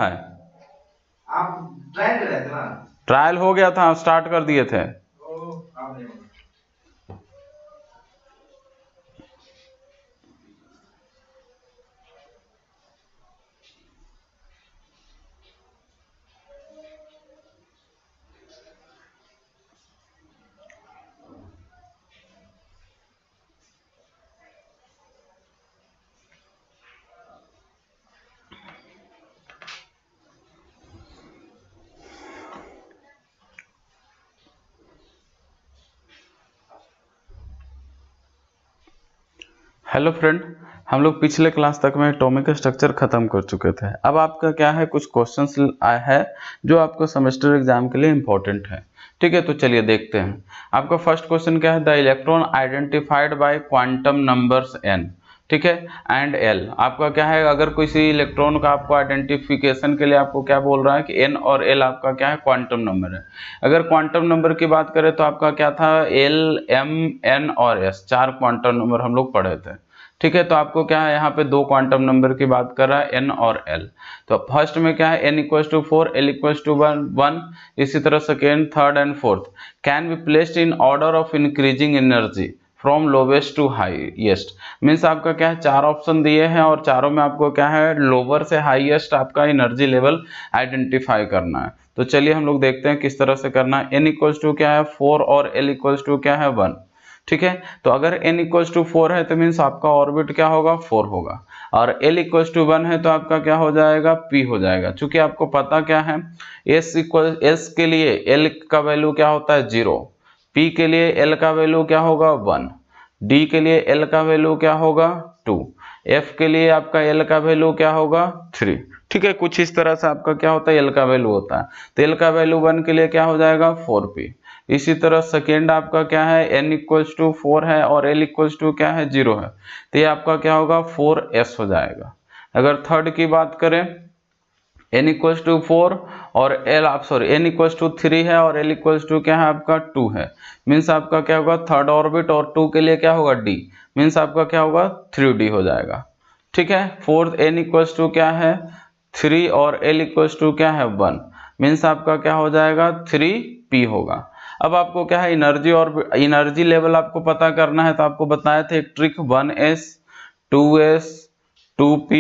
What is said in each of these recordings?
है। आप ट्रायल कर रहे थे ना? ट्रायल हो गया था, स्टार्ट कर दिए थे। आप नहीं होगा। हेलो फ्रेंड, हम लोग पिछले क्लास तक में एटॉमिक स्ट्रक्चर खत्म कर चुके थे। अब आपका क्या है, कुछ क्वेश्चंस आया है जो आपको सेमेस्टर एग्जाम के लिए इंपॉर्टेंट है। ठीक है, तो चलिए देखते हैं। आपका फर्स्ट क्वेश्चन क्या है, the electron identified by quantum numbers n, ठीक है, एंड एल। आपका क्या है, अगर किसी इलेक्ट्रॉन का आपको आइडेंटिफिकेशन के लिए आपको क्या बोल रहा है कि एन और एल आपका क्या है, क्वांटम नंबर है। अगर क्वांटम नंबर की बात करें तो आपका क्या था, एल, एम, एन और एस, 4 क्वांटम नंबर हम लोग पढ़े थे। ठीक है, तो आपको क्या है, यहाँ पे 2 क्वांटम नंबर की बात कर रहा है, एन और एल। तो फर्स्ट में क्या है, n equal to 4, l equal to 1, इसी तरह second, third and fourth can be placed in order of increasing energy from lowest to highest. Means आपका क्या है, 4 ऑप्शन दिए हैं और चारों में आपको क्या है, लोअर से हाईएस्ट आपका एनर्जी लेवल आइडेंटिफाई करना है। तो चलिए हम लोग देखते हैं किस तरह से करना है। एन इक्वल टू क्या है, 4 और एल इक्वल टू क्या है, 1। ठीक है, तो अगर n इक्वल्स टू 4 है तो मीन्स आपका ऑर्बिट क्या होगा, 4 होगा, और l इक्वल्स टू 1 है तो आपका क्या हो जाएगा, p हो जाएगा। चूंकि आपको पता क्या है, s के लिए l का वैल्यू क्या होता है, 0, p के लिए l का वैल्यू क्या होगा, 1, d के लिए l का वैल्यू क्या होगा, 2, f के लिए आपका l का वैल्यू क्या होगा, 3। ठीक है, कुछ इस तरह से आपका क्या होता है, l का वैल्यू होता है। तो l का वैल्यू 1 के लिए क्या हो जाएगा, 4p। इसी तरह सेकेंड आपका क्या है, n इक्वल्स टू 4 है और l इक्वल्स टू क्या है, 0 है, तो ये आपका क्या होगा, 4s हो जाएगा। अगर थर्ड की बात करें, n इक्वल्स टू 4 और n इक्वल्स टू 3 है और l इक्वल्स टू क्या है, आपका 2 है। मीन्स आपका क्या होगा, थर्ड ऑर्बिट और 2 के लिए क्या होगा, d, मीन्स आपका क्या होगा, 3d हो जाएगा। ठीक है, फोर्थ n इक्वल्स टू क्या है, 3 और l इक्वल्स टू क्या है, 1, मीन्स आपका क्या हो जाएगा, 3p होगा। अब आपको क्या है, एनर्जी और एनर्जी लेवल आपको पता करना है, तो आपको बताया था एक trick, 1s, 2s, 2p,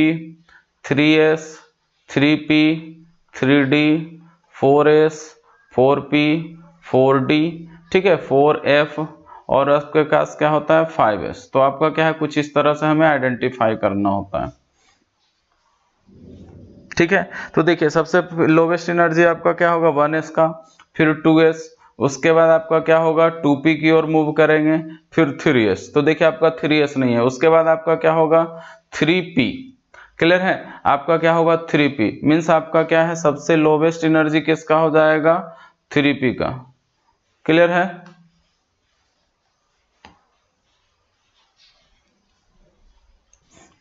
3s, 3p, 3d, 4s, 4p, 4d, ठीक है, 4f, और आपके पास क्या होता है, 5s। तो आपका क्या है, कुछ इस तरह से हमें आइडेंटिफाई करना होता है। ठीक है, तो देखिए सबसे लोवेस्ट एनर्जी आपका क्या होगा, 1s का, फिर 2s, उसके बाद आपका क्या होगा, 2p की ओर मूव करेंगे, फिर 3s। तो देखिए आपका 3s नहीं है, उसके बाद आपका क्या होगा, 3p। क्लियर है, आपका क्या होगा, 3p, मीन्स आपका क्या है, सबसे लोवेस्ट एनर्जी किसका हो जाएगा, 3p का। क्लियर है,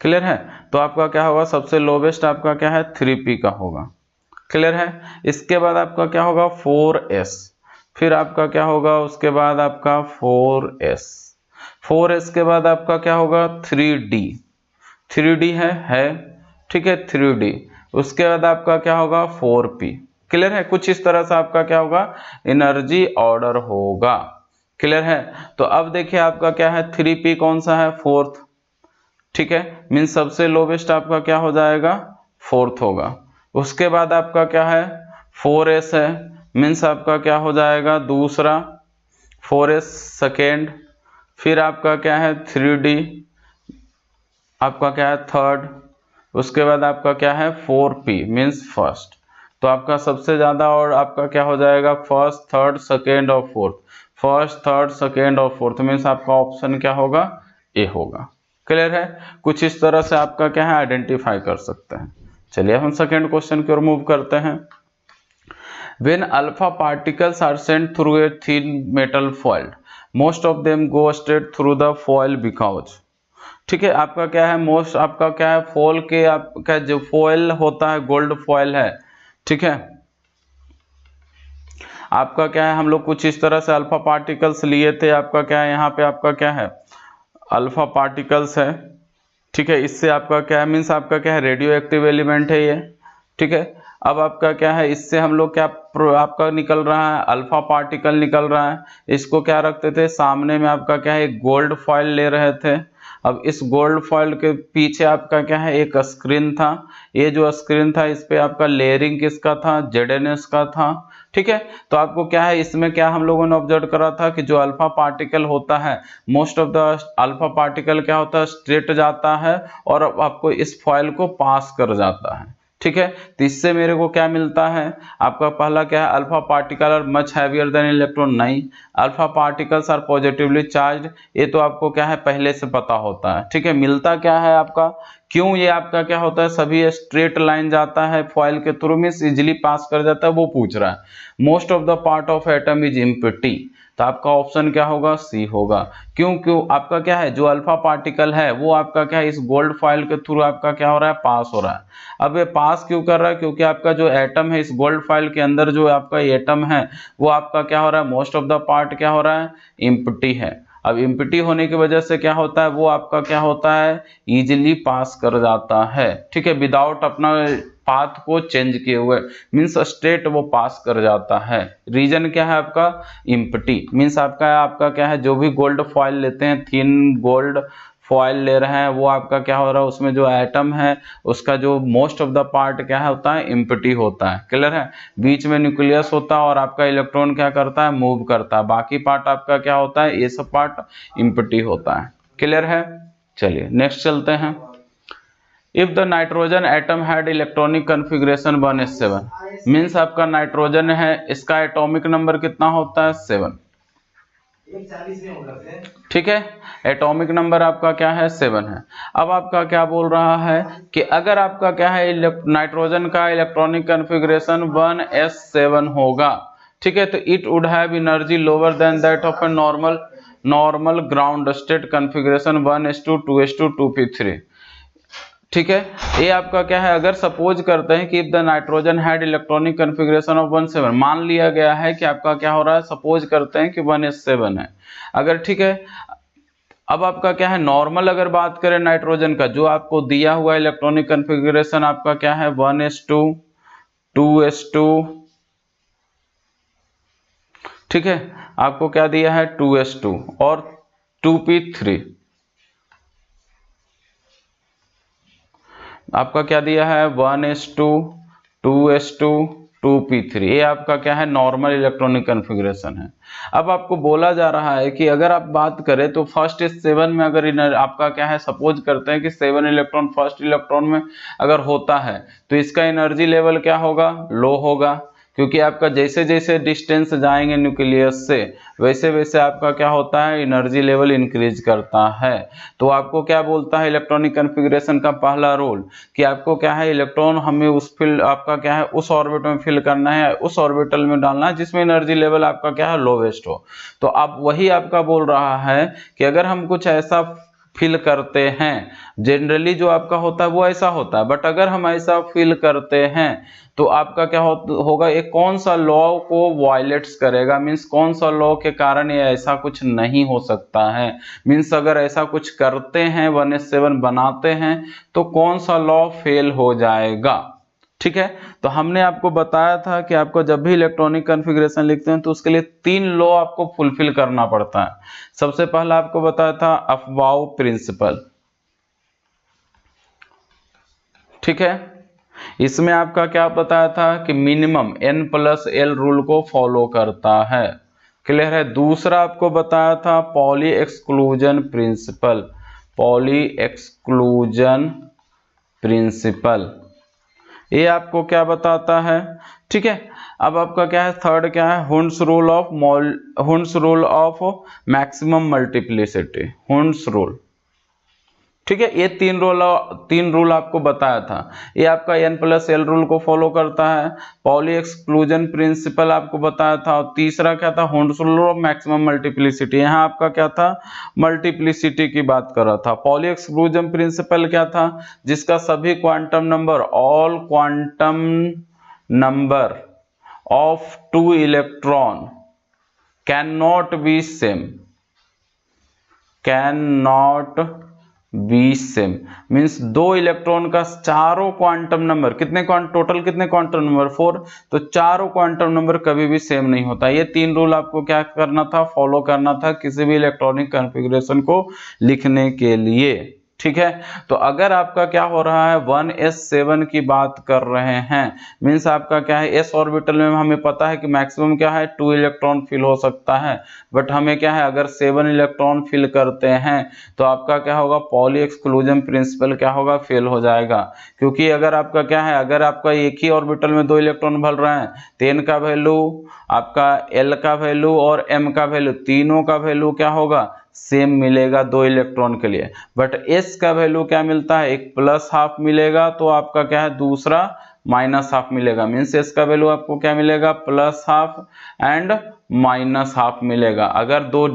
क्लियर है, तो आपका क्या होगा, सबसे लोवेस्ट आपका क्या है, 3p का होगा। क्लियर है, इसके बाद आपका क्या होगा, 4s, फिर आपका क्या होगा, उसके बाद आपका 4s, 4s के बाद आपका क्या होगा, 3d, 3d है, ठीक है, 3d, उसके बाद आपका क्या होगा, 4p। क्लियर है, कुछ इस तरह से आपका क्या होगा, एनर्जी ऑर्डर होगा। क्लियर है, तो अब देखिए आपका क्या है, 3p कौन सा है, फोर्थ। ठीक है, मीन्स सबसे लोवेस्ट आपका क्या हो जाएगा, फोर्थ होगा। उसके बाद आपका क्या है, 4s है, मीन्स आपका क्या हो जाएगा, दूसरा, 4s सेकेंड, फिर आपका क्या है, 3d, आपका क्या है, थर्ड, उसके बाद आपका क्या है, 4p मीन्स फर्स्ट। तो आपका सबसे ज्यादा और आपका क्या हो जाएगा, फर्स्ट, थर्ड, सेकेंड और फोर्थ, फर्स्ट, थर्ड, सेकेंड और फोर्थ, मीन्स आपका ऑप्शन क्या होगा, ए होगा। क्लियर है, कुछ इस तरह से आपका क्या है, आइडेंटिफाई कर सकते हैं। चलिए हम सेकेंड क्वेश्चन की ओर मूव करते हैं। When alpha particles are sent through a thin metal foil, most of them go straight through the foil because, ठीक है, आपका क्या है, मोस्ट आपका क्या है, फॉल के आपका जो फॉयल होता है, गोल्ड फॉयल है। ठीक है, आपका क्या है, हम लोग कुछ इस तरह से अल्फा पार्टिकल्स लिए थे। आपका क्या है, यहाँ पे आपका क्या है, अल्फा पार्टिकल्स है। ठीक है, इससे आपका क्या है, मीन्स आपका क्या है, रेडियो एक्टिव एलिमेंट है ये। ठीक है, अब आपका क्या है, इससे हम लोग क्या आपका निकल रहा है, अल्फा पार्टिकल निकल रहा है। इसको क्या रखते थे, सामने में आपका क्या है, एक गोल्ड फॉइल ले रहे थे। अब इस गोल्ड फॉइल के पीछे आपका क्या है, एक स्क्रीन था। ये जो स्क्रीन था, इस पे आपका लेयरिंग किसका था, ZNS का था। ठीक है, तो आपको क्या है, इसमें क्या हम लोगों ने ऑब्जर्व करा था कि जो अल्फा पार्टिकल होता है, most of the alpha particle क्या होता है, स्ट्रेट जाता है और आपको इस फॉइल को पास कर जाता है। ठीक है, तो इससे मेरे को क्या मिलता है, आपका पहला क्या है, alpha particle are much heavier than electron. नहीं, alpha particles are positively charged, ये तो आपको क्या है पहले से पता होता है। ठीक है, मिलता क्या है आपका, क्यों ये आपका क्या होता है, सभी स्ट्रेट लाइन जाता है फॉइल के थ्रू, मींस इजिली पास कर जाता है, वो पूछ रहा है। Most of the part of atom is empty, तो आपका ऑप्शन क्या होगा, सी होगा। क्यों क्यों आपका क्या है, जो अल्फा पार्टिकल है वो आपका क्या है, इस गोल्ड फॉइल के थ्रू आपका क्या हो रहा है, पास हो रहा है। अब ये पास क्यों कर रहा है, क्योंकि आपका जो एटम है, इस गोल्ड फॉइल के अंदर जो आपका एटम है, वो आपका क्या हो रहा है, मोस्ट ऑफ द पार्ट क्या हो रहा है, एम्प्टी है। अब एम्प्टी होने की वजह से क्या होता है, वो आपका क्या होता है, इजीली पास कर जाता है। ठीक है, विदाउट अपना पाथ को चेंज किए हुए, मीन्स स्ट्रेट वो पास कर जाता है। रीजन क्या है आपका, एम्प्टी, मीन्स आपका क्या है, जो भी गोल्ड फॉइल लेते हैं, थिन गोल्ड फॉइल ले रहे हैं, वो आपका क्या हो रहा है, उसमें जो एटम है उसका जो मोस्ट ऑफ द पार्ट क्या है होता है, एम्प्टी होता है। क्लियर है, बीच में न्यूक्लियस होता है और आपका इलेक्ट्रॉन क्या करता है, मूव करता है। बाकी पार्ट आपका क्या होता है, ये सब पार्ट एम्प्टी होता है। क्लियर है, चलिए नेक्स्ट चलते हैं। If the nitrogen atom had electronic configuration 1s7, means आपका नाइट्रोजन है, इसका एटॉमिक नंबर कितना होता है, 7। 140 में होगा फिर। ठीक है, एटॉमिक नंबर आपका क्या है, 7 है। अब आपका क्या बोल रहा है कि अगर आपका क्या है, नाइट्रोजन का इलेक्ट्रॉनिक कन्फिग्रेशन 1s7 होगा, ठीक है, तो it would have energy lower than that of a normal ground state configuration 1s2 2s2 2p3। ठीक है, ये आपका क्या है, अगर सपोज करते हैं कि if the nitrogen had electronic configuration of 1s7, मान लिया गया है कि आपका क्या हो रहा है, सपोज करते हैं कि 1s7 है अगर। ठीक है, अब आपका क्या है, नॉर्मल अगर बात करें नाइट्रोजन का, जो आपको दिया हुआ इलेक्ट्रॉनिक कन्फिग्रेशन आपका क्या है, 1s2 2s2, ठीक है, आपको क्या दिया है, 2s2 और 2p3, आपका क्या दिया है, 1s2 2s2 2p3, ये आपका क्या है, नॉर्मल इलेक्ट्रॉनिक कन्फिग्रेशन है। अब आपको बोला जा रहा है कि अगर आप बात करें तो फर्स्ट 7 में अगर आपका क्या है, सपोज करते हैं कि 7 इलेक्ट्रॉन फर्स्ट इलेक्ट्रॉन में अगर होता है, तो इसका एनर्जी लेवल क्या होगा, लो होगा, क्योंकि आपका जैसे जैसे डिस्टेंस जाएंगे न्यूक्लियस से, वैसे वैसे आपका क्या होता है, एनर्जी लेवल इंक्रीज करता है। तो आपको क्या बोलता है इलेक्ट्रॉनिक कन्फिग्रेशन का पहला रूल, कि आपको क्या है, इलेक्ट्रॉन हमें उस फिल आपका क्या है, उस ऑर्बिट में फिल करना है, उस ऑर्बिटल में डालना है जिसमें एनर्जी लेवल आपका क्या है, लोवेस्ट हो। तो आप वही आपका बोल रहा है कि अगर हम कुछ ऐसा फिल करते हैं, जनरली जो आपका होता है वो ऐसा होता है, बट अगर हम ऐसा फिल करते हैं तो आपका क्या होगा, एक कौन सा लॉ को वायलेट्स करेगा, मीन्स कौन सा लॉ के कारण ये ऐसा कुछ नहीं हो सकता है। मीन्स अगर ऐसा कुछ करते हैं, 1s7 बनाते हैं, तो कौन सा लॉ फेल हो जाएगा। ठीक है, तो हमने आपको बताया था कि आपको जब भी इलेक्ट्रॉनिक कन्फिग्रेशन लिखते हैं तो उसके लिए 3 लॉ आपको फुलफिल करना पड़ता है। सबसे पहला आपको बताया था अफबाउ प्रिंसिपल। ठीक है, इसमें आपका क्या बताया था कि मिनिमम n+l रूल को फॉलो करता है। क्लियर है, दूसरा आपको बताया था poly exclusion principle, poly exclusion principle, ये आपको क्या बताता है। ठीक है, अब आपका क्या है, थर्ड क्या है, Hund's rule of maximum multiplicity, Hund's rule. ठीक है, ये तीन रूल आपको बताया था। ये आपका n+l रूल को फॉलो करता है, पॉली एक्सक्लूजन प्रिंसिपल आपको बताया था, और तीसरा क्या था, Hund's rule of maximum multiplicity. यहाँ आपका क्या था, मल्टीप्लिसिटी की बात कर रहा था। पॉली एक्सक्लूजन प्रिंसिपल क्या था, जिसका सभी quantum number, all quantum number of 2 electron can not be same, can not be same, means दो इलेक्ट्रॉन का चारों क्वांटम नंबर कितने, टोटल कितने क्वांटम नंबर 4, तो चारों क्वांटम नंबर कभी भी सेम नहीं होता। ये 3 रूल आपको क्या करना था, फॉलो करना था किसी भी इलेक्ट्रॉनिक कॉन्फ़िगरेशन को लिखने के लिए, ठीक है। तो अगर आपका क्या हो रहा है 1s7 की बात कर रहे हैं, मीन्स आपका क्या है s ऑर्बिटल में हमें पता है कि मैक्सिमम क्या है 2 इलेक्ट्रॉन फिल हो सकता है, बट हमें क्या है अगर 7 इलेक्ट्रॉन फिल करते हैं तो आपका क्या होगा पॉली एक्सक्लूजन प्रिंसिपल क्या होगा, फेल हो जाएगा। क्योंकि अगर आपका क्या है, अगर आपका एक ही ऑर्बिटल में 2 इलेक्ट्रॉन भर रहे हैं तो n का वैल्यू, आपका l का वैल्यू और m का वैल्यू, तीनों का वैल्यू क्या होगा, सेम मिलेगा 2 इलेक्ट्रॉन के लिए। बट s का वैल्यू क्या मिलता है, एक प्लस हाफ मिलेगा तो आपका क्या है दूसरा माइनस हाफ मिलेगा, मीन्स s का वैल्यू आपको क्या मिलेगा, plus half and minus half मिलेगा अगर दो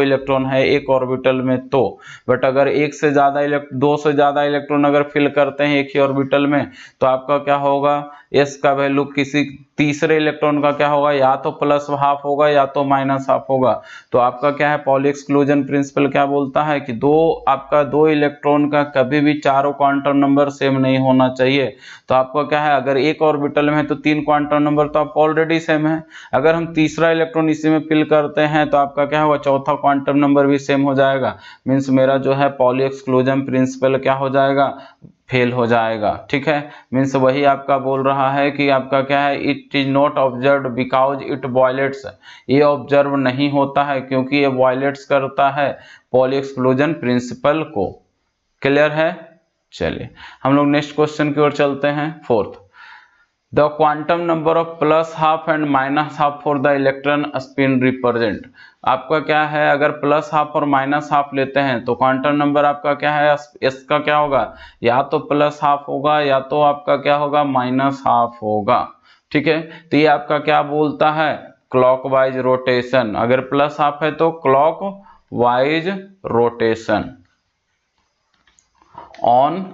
इलेक्ट्रॉन है एक ऑर्बिटल में तो। बट अगर दो से ज्यादा इलेक्ट्रॉन अगर फिल करते हैं एक ही ऑर्बिटल में तो आपका क्या होगा, s का वैल्यू किसी तीसरे इलेक्ट्रॉन का क्या होगा, या तो प्लस हाफ होगा या तो माइनस हाफ होगा। तो आपका क्या है पॉली एक्सक्लूजन प्रिंसिपल क्या बोलता है कि दो इलेक्ट्रॉन का कभी भी चारों क्वांटम नंबर सेम नहीं होना चाहिए। तो आपका क्या है अगर एक ऑर्बिटल में है तो 3 क्वांटम नंबर तो आपको ऑलरेडी सेम है, अगर हम तीसरा इलेक्ट्रॉन इसी में फिल करते हैं तो आपका क्या होगा चौथा क्वांटम नंबर भी सेम हो जाएगा, मीन्स मेरा जो है पॉली एक्सक्लूजन प्रिंसिपल क्या हो जाएगा, फेल हो जाएगा, ठीक है। मीन्स वही आपका बोल रहा है कि आपका क्या है it is not observed because it violets, ये ऑब्जर्व नहीं होता है क्योंकि ये वायलेट्स करता है पॉली एक्सक्लूजन प्रिंसिपल को। क्लियर है। चलिए हम लोग नेक्स्ट क्वेश्चन की ओर चलते हैं। Fourth, the quantum number of plus half and minus half for the electron spin represent. आपका क्या है अगर प्लस हाफ और माइनस हाफ लेते हैं तो क्वांटम नंबर आपका क्या है इसका क्या होगा, या तो प्लस हाफ होगा या तो आपका क्या होगा माइनस हाफ होगा, ठीक है। तो ये आपका क्या बोलता है, क्लॉकवाइज रोटेशन, अगर प्लस हाफ है तो clockwise rotation on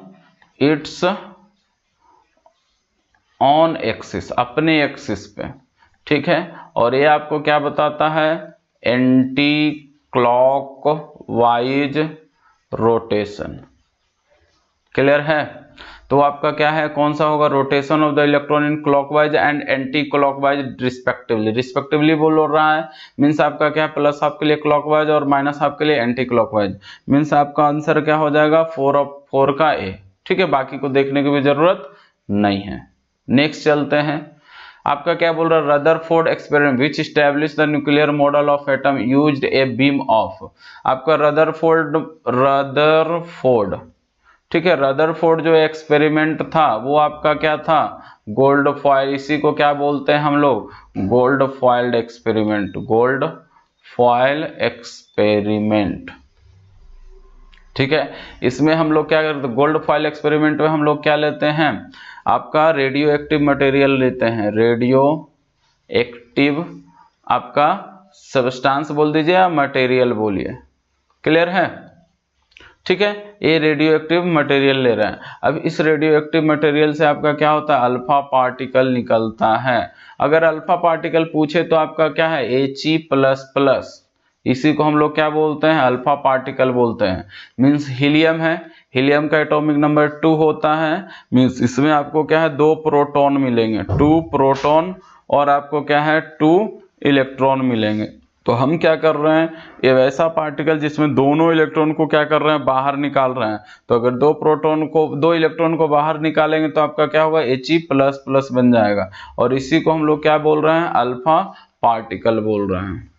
it's on axis, अपने एक्सिस पे, ठीक है। और ये आपको क्या बताता है, एंटी क्लॉकवाइज रोटेशन। क्लियर है। तो आपका क्या है कौन सा होगा, rotation of the electron in clockwise and anti clockwise respectively, respectively बोल रहा है, मीन्स आपका क्या है प्लस हाफ के लिए क्लॉकवाइज और माइनस हाफ के लिए एंटी क्लॉकवाइज, मीन्स आपका आंसर क्या हो जाएगा 4 का ए, ठीक है। बाकी को देखने की भी जरूरत नहीं है। नेक्स्ट चलते हैं। आपका क्या बोल रहा है, Rutherford experiment which establish the nuclear model of atom used a beam of. आपका रदरफोर्ड, ठीक है। रदरफोर्ड जो एक्सपेरिमेंट था वो आपका क्या था, गोल्ड फॉयल, इसी को क्या बोलते हैं हम लोग, gold foiled experiment, gold foil experiment, ठीक है। इसमें हम लोग क्या करते हैं, गोल्ड फॉइल एक्सपेरिमेंट में हम लोग क्या लेते हैं, आपका रेडियो एक्टिव मटेरियल लेते हैं, रेडियो एक्टिव आपका सब्सटेंस बोल दीजिए या मटेरियल बोलिए, क्लियर है, ठीक है। ये रेडियो एक्टिव मटेरियल ले रहे हैं। अब इस रेडियो एक्टिव मटेरियल से आपका क्या होता है, अल्फा पार्टिकल निकलता है। अगर अल्फा पार्टिकल पूछे तो आपका क्या है He++, इसी को हम लोग क्या बोलते हैं, अल्फा पार्टिकल बोलते हैं। मीन्स हीलियम है, हीलियम का एटॉमिक नंबर 2 होता है, मीन्स इसमें आपको क्या है 2 प्रोटॉन मिलेंगे, 2 प्रोटॉन और आपको क्या है 2 इलेक्ट्रॉन मिलेंगे। तो हम क्या कर रहे हैं, ये वैसा पार्टिकल जिसमें दोनों इलेक्ट्रॉन को क्या कर रहे हैं, बाहर निकाल रहे हैं। तो अगर 2 इलेक्ट्रॉन को बाहर निकालेंगे तो आपका क्या होगा He++ बन जाएगा, और इसी को हम लोग क्या बोल रहे हैं, अल्फा पार्टिकल बोल रहे हैं,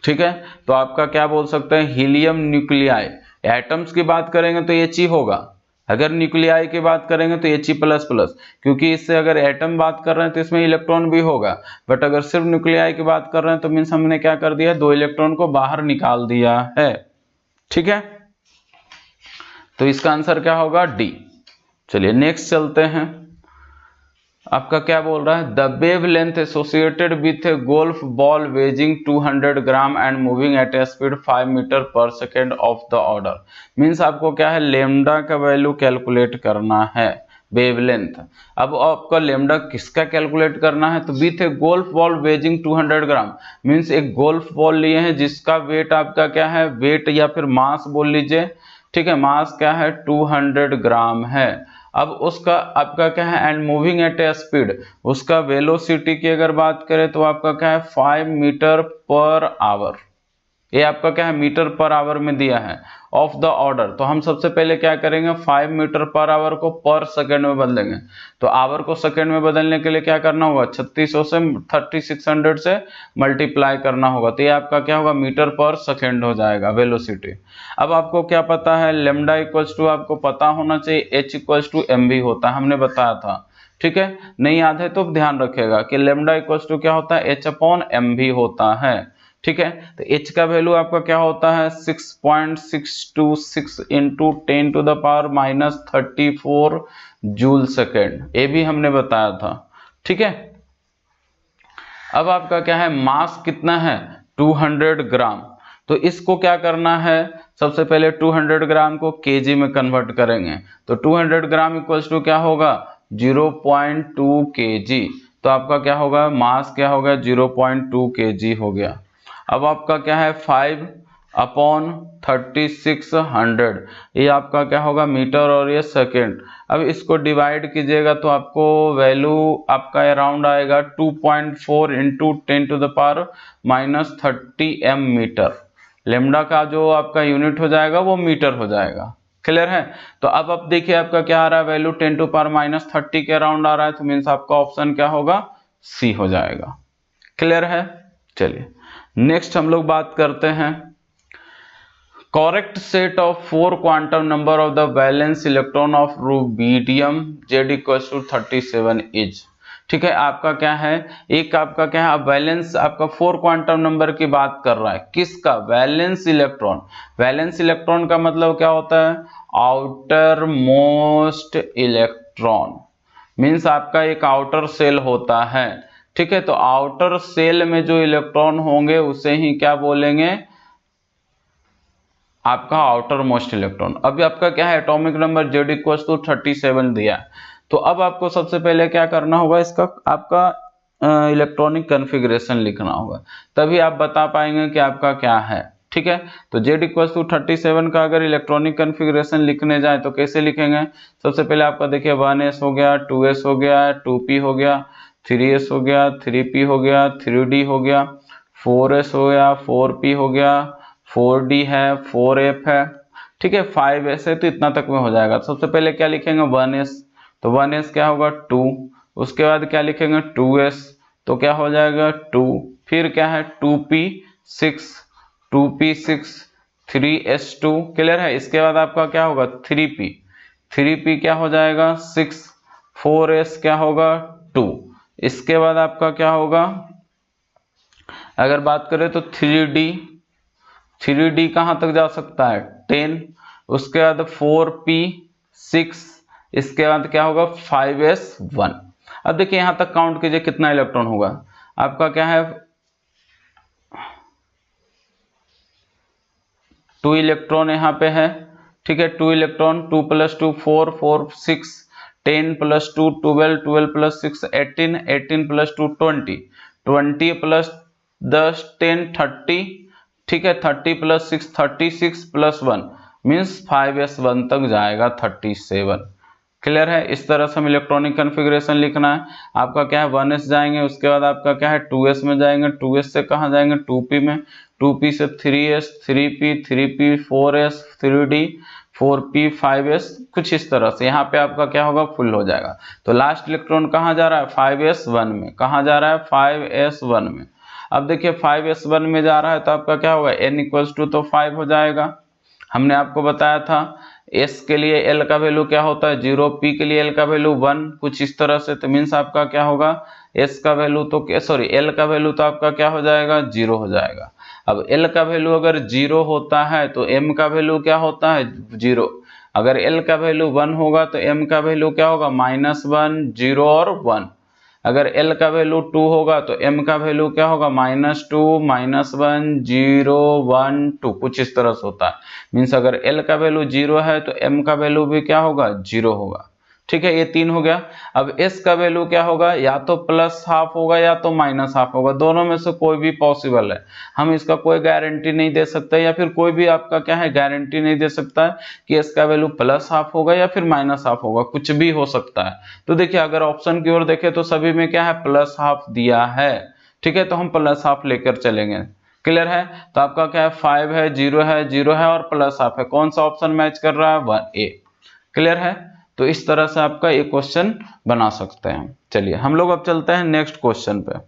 ठीक है। तो आपका क्या बोल सकते हैं, हीलियम न्यूक्लियाई। एटम्स की बात करेंगे तो He होगा, अगर न्यूक्लियाई की बात करेंगे तो He++, क्योंकि इससे अगर एटम बात कर रहे हैं तो इसमें इलेक्ट्रॉन भी होगा। बट अगर सिर्फ न्यूक्लियाई की बात कर रहे हैं तो मीन्स हमने क्या कर दिया, 2 इलेक्ट्रॉन को बाहर निकाल दिया है, ठीक है। तो इसका आंसर क्या होगा, डी। चलिए नेक्स्ट चलते हैं। आपका क्या बोल रहा है, the wavelength associated with a golf ball weighing 200 gram and moving at a speed 5 metre per second of the order. Means आपको क्या है लेमडा का वैल्यू कैलकुलेट करना है, वेवलेंथ। अब आपका लेमडा किसका कैलकुलेट करना है, तो with a golf ball weighing 200 gram, means एक गोल्फ बॉल लिए हैं जिसका वेट आपका क्या है, वेट या फिर मास बोल लीजिए, ठीक है, मास क्या है 200 ग्राम है। अब उसका आपका क्या है and moving at a speed, उसका वेलोसिटी की अगर बात करें तो आपका क्या है 5 मीटर पर आवर। ये आपका क्या है मीटर पर आवर में दिया है ऑफ द ऑर्डर। तो हम सबसे पहले क्या करेंगे 5 मीटर पर आवर को पर सेकंड में बदलेंगे। तो आवर को सेकंड में बदलने के लिए क्या करना होगा 3600 से 3600 से मल्टीप्लाई करना होगा। तो ये आपका क्या होगा मीटर पर सेकंड हो जाएगा वेलोसिटी। अब आपको क्या पता है लेमडा इक्वल्स टू आपको पता होना चाहिए h equals to m v होता है, हमने बताया था। ठीक है, नहीं याद है तो ध्यान रखेगा कि लेमडा इक्वल्स टू क्या होता है एच अपॉन एम वी होता है। ठीक है, तो h का वैल्यू आपका क्या होता है 6.626 into 10 to the power minus 34 joule second, ये भी हमने बताया था। ठीक है, अब आपका क्या है मास कितना है 200 ग्राम। तो इसको क्या करना है सबसे पहले 200 ग्राम को केजी में कन्वर्ट करेंगे। तो 200 ग्राम इक्वल्स टू क्या होगा 0.2 केजी। तो आपका क्या होगा मास क्या होगा 0.2 केजी हो गया। अब आपका क्या है 5 अपॉन 3600, ये आपका क्या होगा मीटर और ये सेकेंड। अब इसको डिवाइड कीजिएगा तो आपको वैल्यू आपका अराउंड आएगा 2.4 into 10 to the power minus 30 m metre. Lambda का जो आपका यूनिट हो जाएगा वो मीटर हो जाएगा। क्लियर है। तो अब आप देखिए आपका क्या आ रहा है वैल्यू 10 टू पावर माइनस 30 के अराउंड आ रहा है, तो मीन्स आपका ऑप्शन क्या होगा सी हो जाएगा। क्लियर है। चलिए नेक्स्ट हम लोग बात करते हैं correct set of 4 quantum number of the valence electron of rubidium Z equals to 37 is. ठीक है, आपका क्या है एक आपका क्या है अब वैलेंस आपका 4 क्वांटम नंबर की बात कर रहा है, किसका वैलेंस इलेक्ट्रॉन। वैलेंस इलेक्ट्रॉन का मतलब क्या होता है आउटर मोस्ट इलेक्ट्रॉन, मीन्स आपका एक आउटर सेल होता है। ठीक है, तो आउटर सेल में जो इलेक्ट्रॉन होंगे उसे ही क्या बोलेंगे आपका आउटर मोस्ट इलेक्ट्रॉन। अभी आपका क्या है atomic number Z equal to 37 दिया। तो अब आपको सबसे पहले क्या करना होगा इसका आपका इलेक्ट्रॉनिक कन्फिग्रेशन लिखना होगा, तभी आप बता पाएंगे कि आपका क्या है। ठीक है, तो Z इक्वल टू 37 का अगर इलेक्ट्रॉनिक कन्फिग्रेशन लिखने जाए तो कैसे लिखेंगे। सबसे पहले आपका देखिए 1s हो गया 2s हो गया 2p हो गया 3s हो गया 3p हो गया 3d हो गया 4s हो गया 4p हो गया 4d है 4f है। ठीक है 5s है, तो इतना तक में हो जाएगा। सबसे पहले क्या लिखेंगे 1s, तो 1s क्या होगा 2, उसके बाद क्या लिखेंगे 2s तो क्या हो जाएगा 2, फिर क्या है 2p 6 2p6 3s2। क्लियर है। इसके बाद आपका क्या होगा 3p 3p क्या हो जाएगा 6 4s क्या होगा 2। इसके बाद आपका क्या होगा अगर बात करें तो 3d कहां तक जा सकता है 10, उसके बाद 4p 6, इसके बाद क्या होगा 5s1। अब देखिए यहां तक काउंट कीजिए कितना इलेक्ट्रॉन होगा आपका क्या है 2 इलेक्ट्रॉन यहाँ पे है। ठीक है 2 इलेक्ट्रॉन 2 + 2 4 4 6 10 + 2 12 12 + 6 18 18 + 2 20 20 + 10 10 30। ठीक है 30 + 6 36 + 1 मीन्स 5s1 तक जाएगा 37। क्लियर है। इस तरह से हम इलेक्ट्रॉनिक कन्फिग्रेशन लिखना है। आपका क्या है 1s जाएंगे, उसके बाद आपका क्या है 2s में जाएंगे, 2s से कहाँ जाएंगे 2p में, 2p से 3s 3p 3p 4s 3d 4p 5s, कुछ इस तरह से यहाँ पे आपका क्या होगा फुल हो जाएगा। तो लास्ट इलेक्ट्रॉन कहाँ जा रहा है 5s1 में, कहाँ जा रहा है 5s1 में। अब देखिए 5s1 में जा रहा है तो आपका क्या होगा n इक्वल्स टू तो 5 हो जाएगा। हमने आपको बताया था s के लिए l का वैल्यू क्या होता है 0, p के लिए l का वैल्यू 1, कुछ इस तरह से। तो मीन्स आपका क्या होगा s का वैल्यू तो सॉरी l का वैल्यू तो आपका क्या हो जाएगा 0 हो जाएगा। अब l का वैल्यू अगर 0 होता है तो m का वैल्यू क्या होता है 0। अगर l का वैल्यू 1 होगा तो m का वैल्यू क्या होगा -1 0 और 1। अगर l का वैल्यू 2 होगा तो m का वैल्यू क्या होगा -2 -1 0 1 2, कुछ इस तरह से होता है। मीन्स अगर l का वैल्यू 0 है तो m का वैल्यू भी क्या होगा 0 होगा। ठीक है, ये 3 हो गया। अब s का वैल्यू क्या होगा, या तो प्लस हाफ होगा या तो माइनस हाफ होगा, दोनों में से कोई भी पॉसिबल है। हम इसका कोई गारंटी नहीं दे सकते, या फिर कोई भी आपका क्या है गारंटी नहीं दे सकता है कि s का वैल्यू प्लस हाफ होगा या फिर माइनस हाफ होगा, कुछ भी हो सकता है। तो देखिए अगर ऑप्शन की ओर देखें तो सभी में क्या है, प्लस हाफ दिया है। ठीक है, तो हम प्लस हाफ लेकर चलेंगे। क्लियर है, तो आपका क्या है 5 है, 0 है, 0 है और प्लस हाफ है, कौन सा ऑप्शन मैच कर रहा है, 1A। क्लियर है, तो इस तरह से आपका एक क्वेश्चन बना सकते हैं। चलिए हम लोग अब चलते हैं नेक्स्ट क्वेश्चन पे।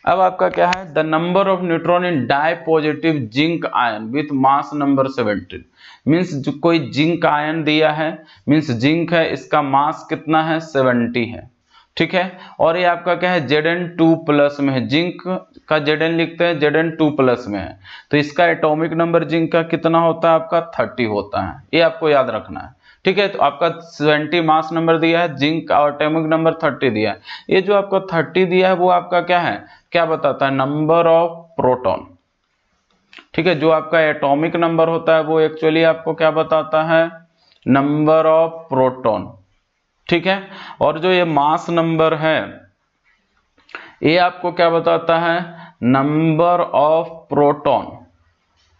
अब आपका क्या है, the number of neutron in dipositive zinc ion with mass number 17। Means जो कोई जिंक आयन दिया है, मीन्स जिंक है, इसका मास कितना है, 70 है। ठीक है, और ये आपका क्या है, Zn2+ में है, जिंक का Zn लिखते हैं, Zn2+ में है, तो इसका एटॉमिक नंबर जिंक का कितना होता है, आपका 30 होता है, ये आपको याद रखना है। ठीक है, तो आपका 70 मास नंबर दिया है, जिंक का एटॉमिक नंबर 30 दिया है। ये जो आपका 30 दिया है वो आपका क्या है, क्या बताता है, नंबर ऑफ प्रोटॉन। ठीक है, जो आपका एटॉमिक नंबर होता है वो एक्चुअली आपको क्या बताता है, नंबर ऑफ प्रोटॉन। ठीक है, और जो ये मास नंबर है ये आपको क्या बताता है, number of proton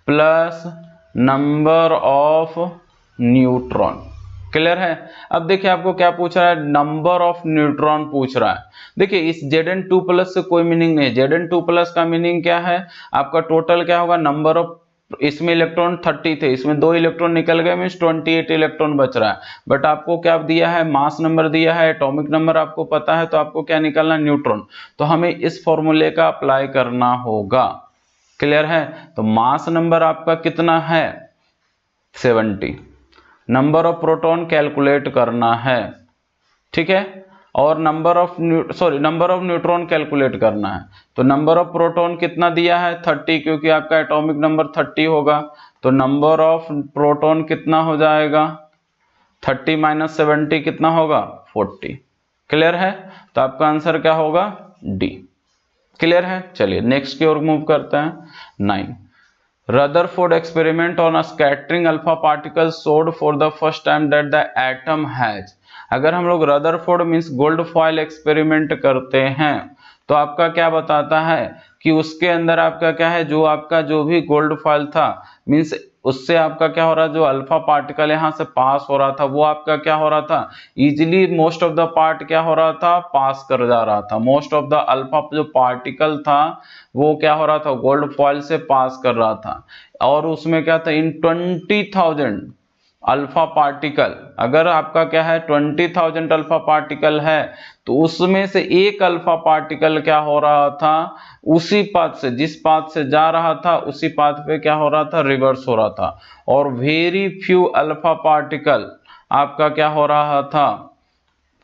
plus number of neutron. Clear है, अब देखिए आपको क्या पूछ रहा है, नंबर ऑफ न्यूट्रॉन पूछ रहा है। देखिए इस Zn2+ से कोई मीनिंग नहीं है, Zn2+ का मीनिंग क्या है, आपका टोटल क्या होगा, नंबर ऑफ, इसमें इलेक्ट्रॉन 30 थे, इसमें 2 इलेक्ट्रॉन निकल गए, मीन्स 28 इलेक्ट्रॉन बच रहा है। बट आपको क्या दिया है, मास नंबर दिया है, एटॉमिक नंबर आपको पता है, तो आपको क्या निकालना है, न्यूट्रॉन। तो हमें इस फॉर्मूले का अप्लाई करना होगा। क्लियर है, तो मास नंबर आपका कितना है, 70, नंबर ऑफ प्रोटॉन कैलकुलेट करना है। ठीक है, और नंबर ऑफ न्यूट्रॉन कैलकुलेट करना है। तो नंबर ऑफ प्रोटॉन कितना दिया है, 30, क्योंकि आपका एटॉमिक नंबर 30 होगा, तो नंबर ऑफ प्रोटॉन कितना हो जाएगा, 30 - 70 कितना होगा, 40। क्लियर है, तो आपका आंसर क्या होगा, डी। क्लियर है, चलिए नेक्स्ट की ओर मूव करते हैं। 9, Rutherford experiment on a scattering alpha particle showed for the first time that the atom has। अगर हम लोग Rutherford means gold foil experiment करते हैं तो आपका क्या बताता है कि उसके अंदर आपका क्या है, जो आपका जो भी गोल्ड फॉयल था, मीन्स उससे आपका क्या हो रहा है, जो अल्फा पार्टिकल यहाँ से पास हो रहा था वो आपका क्या हो रहा था, easily most of the part क्या हो रहा था, पास कर जा रहा था। मोस्ट ऑफ द अल्फा जो पार्टिकल था वो क्या हो रहा था, गोल्ड फॉयल से पास कर रहा था। और उसमें क्या था, इन 20,000 अल्फा पार्टिकल, अगर आपका क्या है 20,000 अल्फा पार्टिकल है तो उसमें से एक अल्फा पार्टिकल क्या हो रहा था, उसी पाथ से, जिस पाथ से जा रहा था उसी पाथ पे क्या हो रहा था, रिवर्स हो रहा था। और वेरी फ्यू अल्फा पार्टिकल आपका क्या हो रहा था,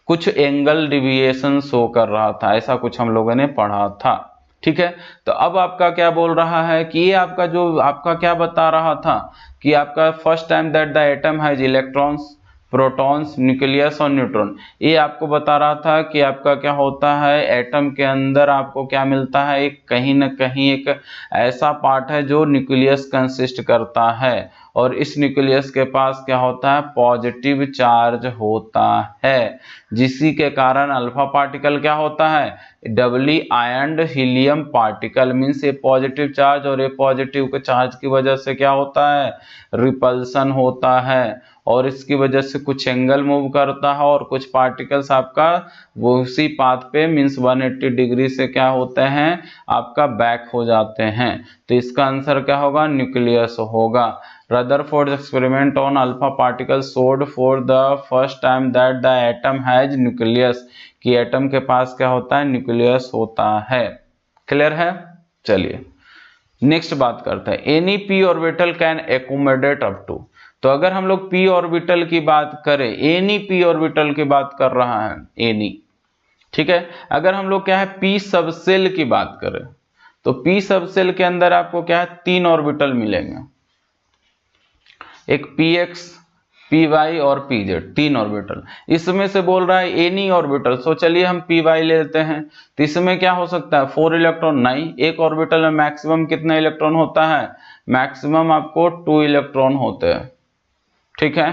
कुछ एंगल डिविएशन शो कर रहा था, ऐसा कुछ हम लोगों ने पढ़ा था। ठीक है, तो अब आपका क्या बोल रहा है कि ये आपका जो आपका क्या बता रहा था कि आपका first time that the atom has electrons, protons, nucleus और न्यूट्रॉन। ये आपको बता रहा था कि आपका क्या होता है, एटम के अंदर आपको क्या मिलता है, एक कहीं ना कहीं एक ऐसा पार्ट है जो न्यूक्लियस कंसिस्ट करता है, और इस न्यूक्लियस के पास क्या होता है, पॉजिटिव चार्ज होता है, जिसी के कारण अल्फा पार्टिकल क्या होता है, डबली आयन्ड हीलियम पार्टिकल। मीन्स ये पॉजिटिव चार्ज और ये पॉजिटिव के चार्ज की वजह से क्या होता है, रिपल्सन होता है, और इसकी वजह से कुछ एंगल मूव करता है, और कुछ पार्टिकल्स आपका वो उसी पाथ पे मीन्स 180 डिग्री से क्या होते हैं, आपका बैक हो जाते हैं। तो इसका आंसर क्या होगा, न्यूक्लियस होगा। Rutherford's experiment on alpha particles showed for the first time that the atom has nucleus, कि एटम के पास क्या होता है, न्यूक्लियस होता है। क्लियर है, चलिए नेक्स्ट बात करते हैं। Any p orbital can accommodate up to. तो अगर हम लोग पी ऑर्बिटल की बात करें, एनी पी ऑर्बिटल की बात कर रहा है, एनी, ठीक है। अगर हम लोग क्या है, पी सबसेल की बात करें तो पी सबसेल के अंदर आपको क्या है, 3 ऑर्बिटल मिलेंगे, एक px, py और pz, 3 ऑर्बिटल। इसमें से बोल रहा है एनी ऑर्बिटल, सो चलिए हम py ले लेते हैं। तो इसमें क्या हो सकता है, 4 इलेक्ट्रॉन नहीं, एक ऑर्बिटल में मैक्सिमम कितना इलेक्ट्रॉन होता है, मैक्सिमम आपको 2 इलेक्ट्रॉन होते हैं। ठीक है,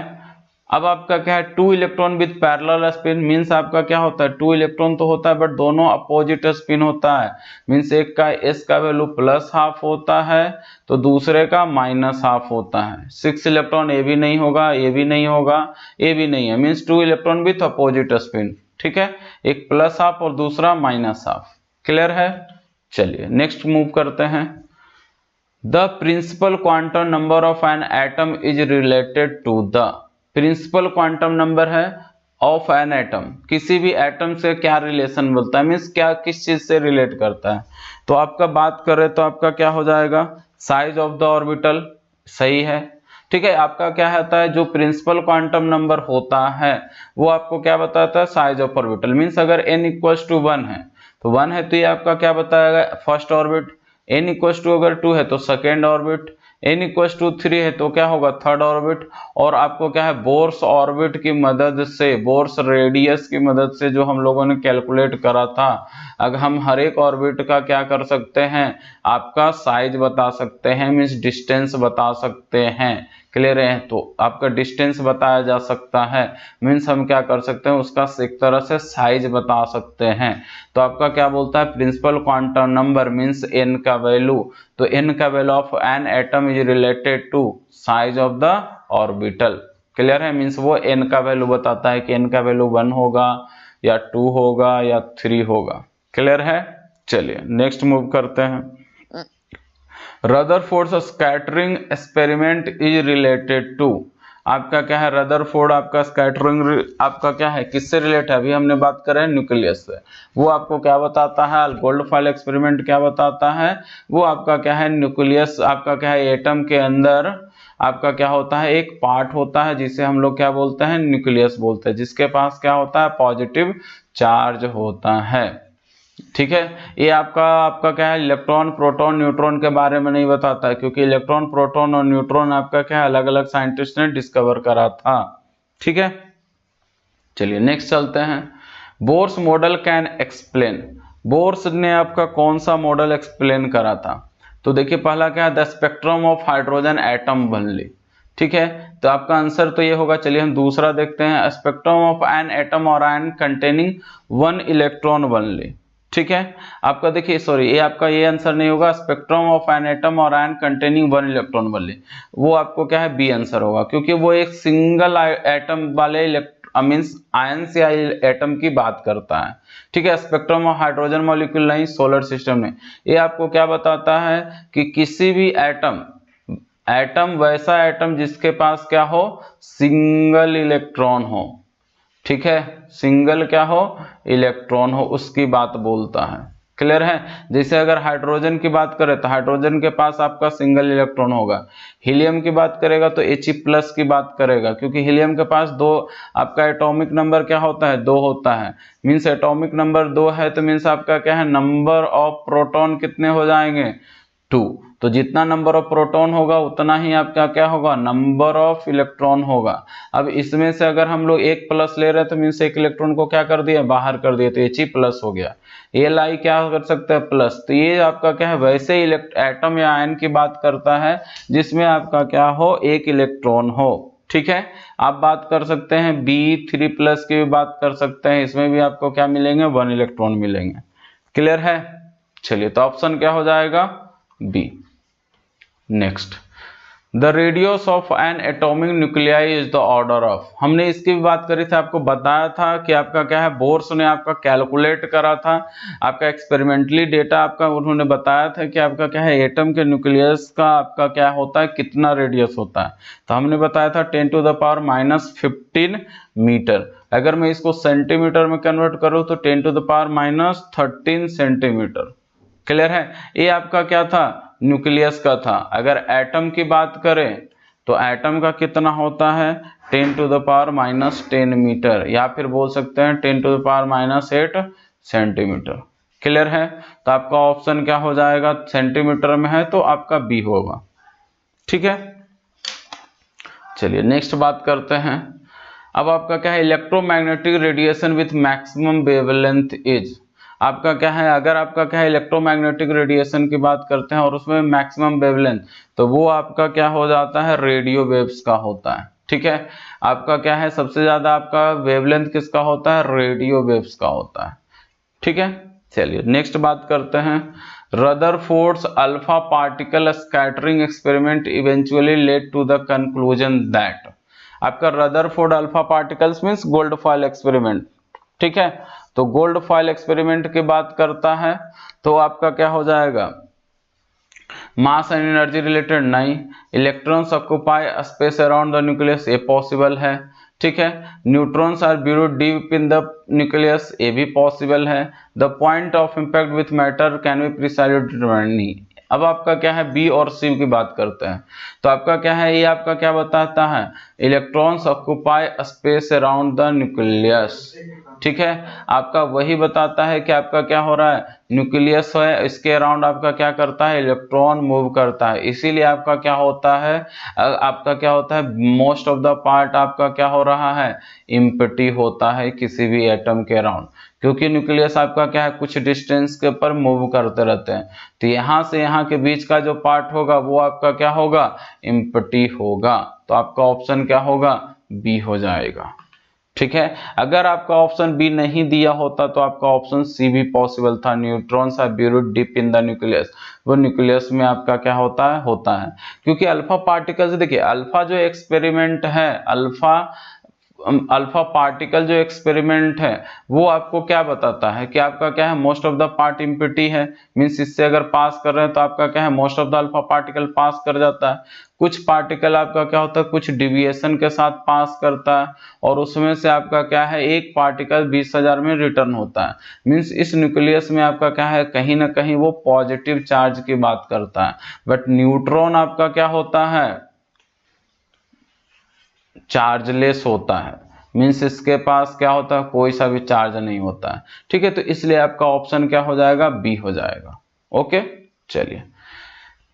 अब आपका क्या है, 2 electron with parallel spin, means आपका क्या होता है, 2 इलेक्ट्रॉन तो होता है बट दोनों अपोजिट स्पिन होता है, मीन्स एक का s का वैल्यू +½ होता है तो दूसरे का -½ होता है। 6 इलेक्ट्रॉन ये भी नहीं होगा, ये भी नहीं होगा, ये भी नहीं है, means 2 electron with opposite spin, ठीक है, एक +½ और दूसरा -½ क्लियर है। चलिए नेक्स्ट मूव करते हैं। The principal quantum number of an atom is related to the, principal quantum number है ऑफ एन एटम, किसी भी एटम से क्या रिलेशन बोलता है, मीन्स क्या किस चीज से रिलेट करता है। तो आपका बात करें तो आपका क्या हो जाएगा, साइज ऑफ द ऑर्बिटल, सही है, ठीक है। आपका क्या होता है, जो प्रिंसिपल क्वांटम नंबर होता है वो आपको क्या बताता है, साइज ऑफ ऑर्बिटल, मीन्स अगर n = 1 है तो 1 है तो ये आपका क्या बताएगा, फर्स्ट ऑर्बिट, n = अगर 2 है तो सेकेंड ऑर्बिट, n = 3 है तो क्या होगा, थर्ड ऑर्बिट। और आपको क्या है, बोर्स ऑर्बिट की मदद से, बोर्स रेडियस की मदद से जो हम लोगों ने कैलकुलेट करा था, अगर हम हर एक ऑर्बिट का क्या कर सकते हैं, आपका साइज बता सकते हैं, मीन्स डिस्टेंस बता सकते हैं, क्लियर है। तो आपका डिस्टेंस बताया जा सकता है, मीन्स हम क्या कर सकते हैं, उसका एक तरह से साइज बता सकते हैं। तो आपका क्या बोलता है, principal quantum number means n का वैल्यू, तो n का value of an atom is related to size of the orbital, clear है, मीन्स वो n का वैल्यू बताता है कि n का वैल्यू 1 होगा या 2 होगा या 3 होगा, क्लियर है। चलिए नेक्स्ट मूव करते हैं। Rutherford scattering experiment is related to, आपका क्या है, रदरफोर्ड आपका स्कैटरिंग आपका क्या है, किससे रिलेट है, अभी हमने बात कर रहे हैं न्यूक्लियस से, वो आपको क्या बताता है, गोल्डफाइल एक्सपेरिमेंट क्या बताता है, वो आपका क्या है, न्यूक्लियस आपका क्या है, एटम के अंदर आपका क्या होता है, एक पार्ट होता है जिसे हम लोग क्या बोलते हैं, न्यूक्लियस बोलते हैं, जिसके पास क्या होता है, पॉजिटिव चार्ज होता है, ठीक है। ये आपका क्या है, इलेक्ट्रॉन प्रोटॉन न्यूट्रॉन के बारे में नहीं बताता है, क्योंकि इलेक्ट्रॉन प्रोटॉन और न्यूट्रॉन आपका क्या है, अलग अलग साइंटिस्ट ने डिस्कवर करा था, ठीक है। चलिए नेक्स्ट चलते हैं। Bohr's model can explain, Bohr's ने आपका कौन सा मॉडल एक्सप्लेन करा था, तो देखिए पहला क्या है, the spectrum of hydrogen atom बनली, ठीक है, तो आपका आंसर तो ये होगा। चलिए हम दूसरा देखते हैं, स्पेक्ट्रम ऑफ एन एटम और आयन कंटेनिंग 1 इलेक्ट्रॉन बनली, ठीक है। आपका देखिए सॉरी, ये आपका ये आंसर नहीं होगा, स्पेक्ट्रम ऑफ एन एटम और आयन कंटेनिंग 1 इलेक्ट्रॉन बनली, वो आपको क्या है, बी आंसर होगा, क्योंकि वो एक सिंगल एटम वाले मीन्स आयंस या एटम की बात करता है, ठीक है। स्पेक्ट्रम ऑफ हाइड्रोजन मॉलिक्यूल नहीं, सोलर सिस्टम में, ये आपको क्या बताता है कि किसी भी एटम वैसा एटम जिसके पास क्या हो, सिंगल इलेक्ट्रॉन हो, ठीक है, सिंगल क्या हो, इलेक्ट्रॉन हो, उसकी बात बोलता है, क्लियर है। जैसे अगर हाइड्रोजन की बात करें तो हाइड्रोजन के पास आपका सिंगल इलेक्ट्रॉन होगा, हीलियम की बात करेगा तो He+ की बात करेगा, क्योंकि हीलियम के पास दो, आपका एटॉमिक नंबर क्या होता है, 2 होता है, मीन्स एटॉमिक नंबर 2 है तो मीन्स आपका क्या है, नंबर ऑफ प्रोटॉन कितने हो जाएंगे, 2, तो जितना नंबर ऑफ प्रोटॉन होगा उतना ही आपका क्या होगा, नंबर ऑफ इलेक्ट्रॉन होगा। अब इसमें से अगर हम लोग 1+ ले रहे हैं तो मीन्स एक इलेक्ट्रॉन को क्या कर दिया, बाहर कर दिया, तो He+ हो गया, Li क्या कर सकते हैं, प्लस, तो ये आपका क्या है, वैसे एटम या आयन की बात करता है जिसमें आपका क्या हो, एक इलेक्ट्रॉन हो, ठीक है। आप बात कर सकते हैं B3+ की भी बात कर सकते हैं, इसमें भी आपको क्या मिलेंगे, 1 इलेक्ट्रॉन मिलेंगे, क्लियर है। चलिए तो ऑप्शन क्या हो जाएगा, B. Next, the radius of an atomic nuclei is the order of, हमने इसकी भी बात करी थी, आपको बताया था कि आपका क्या है, बोर्स ने आपका कैलकुलेट करा था, आपका एक्सपेरिमेंटली डेटा आपका उन्होंने बताया था कि आपका क्या है, एटम के न्यूक्लियस का आपका क्या होता है, कितना रेडियस होता है, तो हमने बताया था 10⁻⁻15 मीटर। अगर मैं इसको सेंटीमीटर में कन्वर्ट करूँ तो 10⁻⁻13 सेंटीमीटर, क्लियर है। ये आपका क्या था, न्यूक्लियस का था। अगर एटम की बात करें तो एटम का कितना होता है, 10⁻⁻10 मीटर, या फिर बोल सकते हैं 10⁻⁻8 सेंटीमीटर, क्लियर है। तो आपका ऑप्शन क्या हो जाएगा, सेंटीमीटर में है तो आपका बी होगा, ठीक है। चलिए नेक्स्ट बात करते हैं। अब आपका क्या है, electromagnetic radiation with maximum wavelength is, आपका क्या है, अगर आपका क्या है, इलेक्ट्रोमैग्नेटिक रेडिएशन की बात करते हैं और उसमें मैक्सिमम वेवलेंथ, तो वो आपका क्या हो जाता है, रेडियो वेव्स का होता है, ठीक है। आपका क्या है, सबसे ज्यादा आपका वेवलेंथ किसका होता है, रेडियो वेव्स का होता है। ठीक है, चलिए नेक्स्ट बात करते हैं। Rutherford's alpha particle scattering experiment eventually led to the conclusion that, आपका Rutherford alpha particles means gold foil experiment. ठीक है, तो गोल्ड फॉयल एक्सपेरिमेंट की बात करता है तो आपका क्या हो जाएगा, मास एंड एनर्जी रिलेटेड नहीं, electrons occupy space around the nucleus, ये पॉसिबल है। ठीक है, neutrons are buried deep in the nucleus, ये भी पॉसिबल है। The point of impact with matter can be precisely determined, नहीं। अब आपका क्या है, बी और सी की बात करते हैं तो आपका क्या है, ये आपका क्या बताता है, electrons occupy space around the nucleus. ठीक है, आपका वही बताता है कि आपका क्या हो रहा है, न्यूक्लियस है, इसके अराउंड आपका क्या करता है, इलेक्ट्रॉन मूव करता है, इसीलिए आपका क्या होता है, आपका क्या होता है, मोस्ट ऑफ द पार्ट आपका क्या हो रहा है, एम्प्टी होता है किसी भी एटम के अराउंड, क्योंकि न्यूक्लियस आपका क्या है, कुछ डिस्टेंस के ऊपर मूव करते रहते हैं, तो यहाँ से यहाँ के बीच का जो पार्ट होगा वो आपका क्या होगा, एम्प्टी होगा। तो आपका ऑप्शन क्या होगा, बी हो जाएगा। ठीक है, अगर आपका ऑप्शन बी नहीं दिया होता तो आपका ऑप्शन सी भी पॉसिबल था, neutrons are buried deep in the nucleus, वो न्यूक्लियस में आपका क्या होता है क्योंकि अल्फा पार्टिकल्स, देखिए अल्फा जो एक्सपेरिमेंट है, अल्फा पार्टिकल जो एक्सपेरिमेंट है वो आपको क्या बताता है कि आपका क्या है, most of the part empty है, मींस इससे अगर पास कर रहे हैं तो आपका क्या है, most of the alpha particle pass कर जाता है। कुछ पार्टिकल आपका क्या होता है, कुछ डिविएशन के साथ पास करता है, और उसमें से आपका क्या है, एक पार्टिकल 20,000 में रिटर्न होता है, मींस इस न्यूक्लियस में आपका क्या है, कहीं ना कहीं वो पॉजिटिव चार्ज की बात करता है। बट न्यूट्रॉन आपका क्या होता है, चार्जलेस होता है, मींस इसके पास क्या होता है, कोई सा भी चार्ज नहीं होता है। ठीक है, तो इसलिए आपका ऑप्शन क्या हो जाएगा, बी हो जाएगा। ओके, चलिए,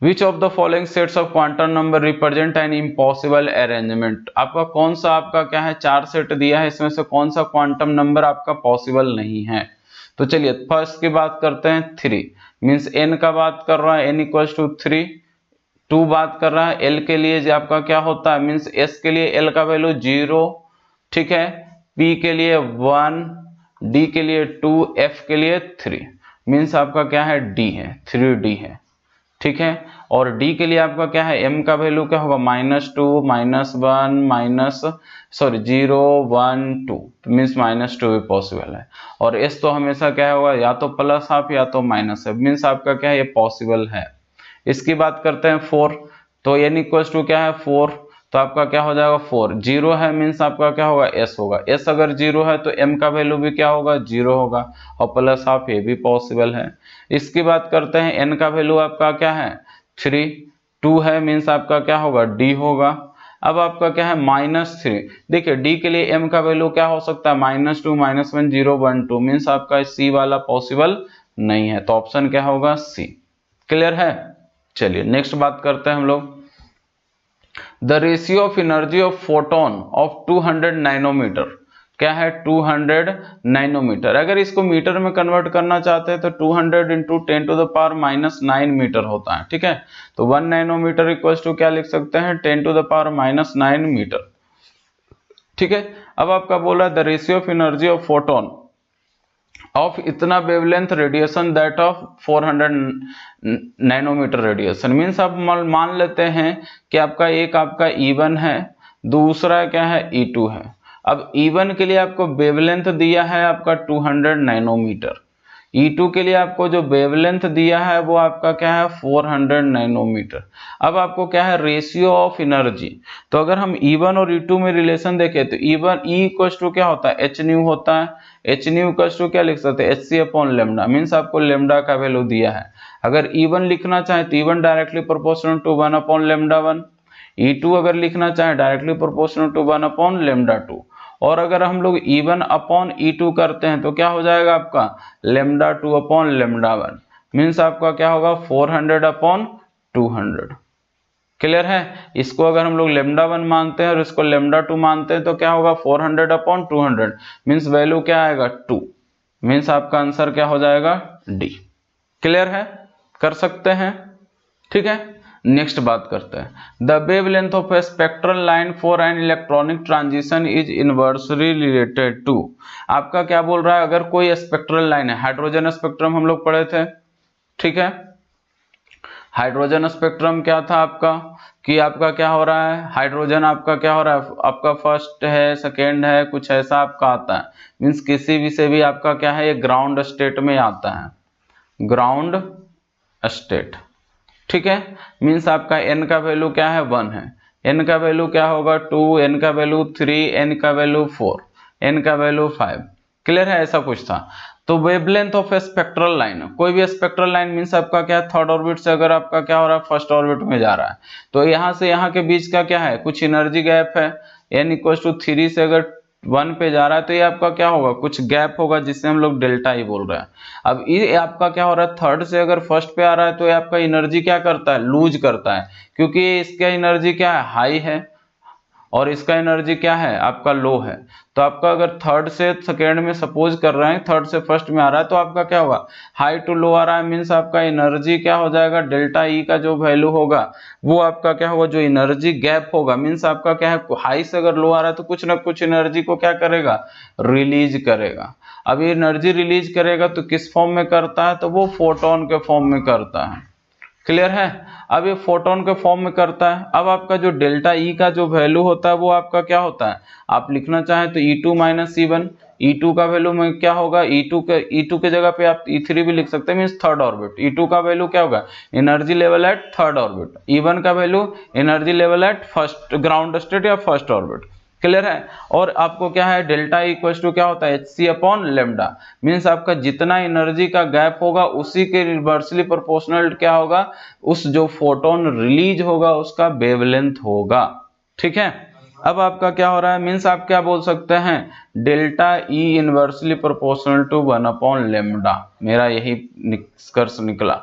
which of the following sets of quantum number represent an impossible arrangement, आपका कौन सा आपका क्या है, 4 सेट दिया है, इसमें से कौन सा क्वांटम नंबर आपका पॉसिबल नहीं है। तो चलिए फर्स्ट की बात करते हैं, 3 मींस n का बात कर रहा है, n इक्वल्स टू 3, 2 बात कर रहा है L के लिए जो आपका क्या होता है, मींस S के लिए L का वैल्यू 0, ठीक है, P के लिए 1, D के लिए 2, F के लिए 3, मींस आपका क्या है, D है, 3D है। ठीक है, और D के लिए आपका क्या है, M का वैल्यू क्या होगा, -2, -1, -0, 1, 2, मींस -2 भी पॉसिबल है, और S तो हमेशा क्या होगा, या तो प्लस हाफ या तो माइनस है, मींस आपका क्या है, ये पॉसिबल है। इसकी बात करते हैं 4, तो n इक्वल्स टू क्या है, 4, तो आपका क्या हो जाएगा, 4, 0 है, मींस आपका क्या होगा, s होगा, s अगर 0 है तो m का वैल्यू भी क्या होगा, 0 होगा, और प्लस हाफ ये भी पॉसिबल है। इसकी बात करते हैं, n का वैल्यू आपका क्या है, 3, 2 है, मींस आपका क्या होगा, d होगा। अब आपका क्या है, -3, देखिए d के लिए m का वैल्यू क्या हो सकता है, -2, -1, 0, 1, 2, मींस आपका c वाला पॉसिबल नहीं है, तो ऑप्शन क्या होगा, c। क्लियर है, चलिए नेक्स्ट बात करते हैं हम लोग, the ratio of energy of photon of 200 nanometre, क्या है, 200 नैनोमीटर, अगर इसको मीटर में कन्वर्ट करना चाहते हैं तो 200 इंटू 10⁻⁹ मीटर होता है। ठीक है, तो 1 नैनोमीटर इक्वल्स टू क्या लिख सकते हैं, 10⁻⁹ मीटर। ठीक है, अब आपका बोला the ratio of energy of photon of इतना wavelength radiation that of 400 nanometre radiation, means आप मान लेते हैं कि आपका एक आपका E1 है, दूसरा क्या है, E2 है। अब E1 के लिए आपको वेवलेंथ दिया है आपका 200 नैनोमीटर, E2 के लिए आपको जो वेवलेंथ दिया है वो आपका क्या है, 400 नैनोमीटर। अब आपको क्या है, रेशियो ऑफ एनर्जी, तो अगर हम E1 और E2 में रिलेशन देखें तो E1 E इक्वल्स टू क्या होता है, h न्यू होता है, h न्यू इक्वल्स टू क्या लिख सकते हैं, hc/λ, मीन्स आपको लेमडा का वैल्यू दिया है। अगर E1 लिखना चाहे तो E1 directly proportional to 1/λ1, E2 अगर लिखना चाहे डायरेक्टली प्रोपोर्शनल टू 1/λ2, और अगर हम लोग E1/E2 करते हैं तो क्या हो जाएगा आपका, λ2/λ1, मीन्स आपका क्या होगा, 400/200। क्लियर है, इसको अगर हम लोग λ1 मानते हैं और इसको λ2 मानते हैं तो क्या होगा, 400/200, मीन्स वैल्यू क्या आएगा, 2, मीन्स आपका आंसर क्या हो जाएगा, डी। क्लियर है, कर सकते हैं। ठीक है, नेक्स्ट बात करते हैं, the wavelength of a spectral line for an electronic transition is inversely related to. आपका क्या बोल रहा है, अगर कोई स्पेक्ट्रल लाइन है, हाइड्रोजन स्पेक्ट्रम हम लोग पढ़े थे, ठीक है। हाइड्रोजन स्पेक्ट्रम क्या था आपका, कि आपका क्या हो रहा है, हाइड्रोजन आपका क्या हो रहा है, आपका फर्स्ट है, सेकेंड है, कुछ ऐसा आपका आता है, मीन्स किसी भी से भी आपका क्या है, ये ग्राउंड स्टेट में आता है, ग्राउंड स्टेट, ठीक है। मीन्स आपका n का वैल्यू क्या है, 1 है, n का वैल्यू क्या होगा 2, n का वैल्यू 3, n का वैल्यू 4, n का वैल्यू 5, क्लियर है, ऐसा कुछ था। तो wavelength of a spectral line, कोई भी स्पेक्ट्रल लाइन मीन्स आपका क्या है, थर्ड ऑर्बिट से अगर आपका क्या हो रहा है, फर्स्ट ऑर्बिट में जा रहा है, तो यहाँ से यहाँ के बीच का क्या है, कुछ एनर्जी गैप है, n=3 से अगर 1 पे जा रहा है, तो ये आपका क्या होगा, कुछ गैप होगा, जिससे हम लोग डेल्टा ई बोल रहे हैं। अब ये आपका क्या हो रहा है, थर्ड से अगर फर्स्ट पे आ रहा है, तो ये आपका एनर्जी क्या करता है, लूज करता है, क्योंकि इसका एनर्जी क्या है, हाई है, और इसका एनर्जी क्या है, आपका लो है। तो आपका अगर थर्ड से सेकेंड में सपोज कर रहे हैं, थर्ड से फर्स्ट में आ रहा है, तो आपका क्या होगा, हाई टू लो आ रहा है, मीन्स आपका एनर्जी क्या हो जाएगा, डेल्टा ई का जो वैल्यू होगा वो आपका क्या होगा, जो एनर्जी गैप होगा, मीन्स आपका क्या है, हाई से अगर लो आ रहा है तो कुछ ना कुछ एनर्जी को क्या करेगा, रिलीज करेगा। अब ये एनर्जी रिलीज करेगा तो किस फॉर्म में करता है, तो वो फोटोन के फॉर्म में करता है, क्लियर है। अब ये फोटोन के फॉर्म में करता है। अब आपका जो डेल्टा ई का जो वैल्यू होता है वो आपका क्या होता है, आप लिखना चाहें तो E2 - E1, E2 का वैल्यू में क्या होगा, E2 के जगह पे आप E3 भी लिख सकते हैं, मीन्स थर्ड ऑर्बिट। E2 का वैल्यू क्या होगा, energy level at third orbit, E1 का value energy level at first ground state या फर्स्ट ऑर्बिट, क्लियर है। और आपको क्या है, डेल्टा इक्वल टू क्या होता है, hc/λ, मीन्स आपका जितना एनर्जी का गैप होगा उसी के रिवर्सली प्रोपोर्शनल क्या होगा, उस जो फोटोन रिलीज होगा उसका वेवलेंथ होगा, ठीक है। अब आपका क्या हो रहा है, मीन्स आप क्या बोल सकते हैं, delta E inversely proportional to 1/λ, मेरा यही निष्कर्ष निकला।